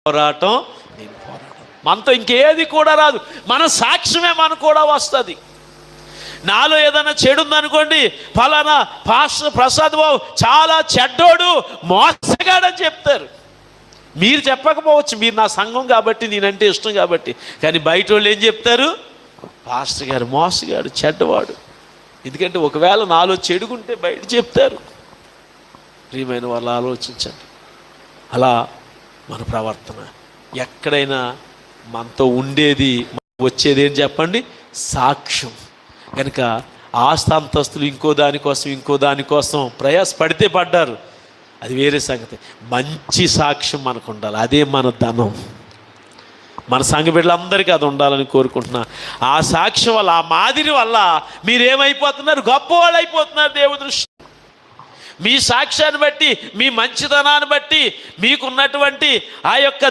పోరాటం, నేను పోరాటం. మనతో ఇంకేది కూడా రాదు, మన సాక్ష్యమే మనకు కూడా వస్తుంది. నాలో ఏదైనా చెడు ఉందనుకోండి, ఫలానా పాస్టర్ ప్రసాద్ బాబు చాలా చెడ్డోడు, మోసగాడని చెప్తారు. మీరు చెప్పకపోవచ్చు, మీరు నా సంఘం కాబట్టి, నేనంటే ఇష్టం కాబట్టి. కానీ బయట వాళ్ళు ఏం చెప్తారు? పాస్టర్ గారు మోసగాడు, చెడ్డవాడు. ఎందుకంటే ఒకవేళ నాలో చెడుగుంటే బయట చెప్తారు. ప్రియమైన వాళ్ళు ఆలోచించండి. అలా మన ప్రవర్తన ఎక్కడైనా మనతో ఉండేది, వచ్చేది ఏం చెప్పండి? సాక్ష్యం. కనుక ఆస్తి అంతస్తులు ఇంకో దానికోసం ప్రయాసపడితే పడ్డారు, అది వేరే సంగతి. మంచి సాక్ష్యం మనకు ఉండాలి, అదే మన ధనం. మన సంఘ బిడ్డలందరికీ అది ఉండాలని కోరుకుంటున్నా. ఆ సాక్ష్యం వల్ల, ఆ మాదిరి వల్ల మీరేమైపోతున్నారు? గొప్పవాళ్ళు అయిపోతున్నారు దేవుడి దృష్టి. మీ సాక్ష్యాన్ని బట్టి, మీ మంచితనాన్ని బట్టి, మీకున్నటువంటి ఆ యొక్క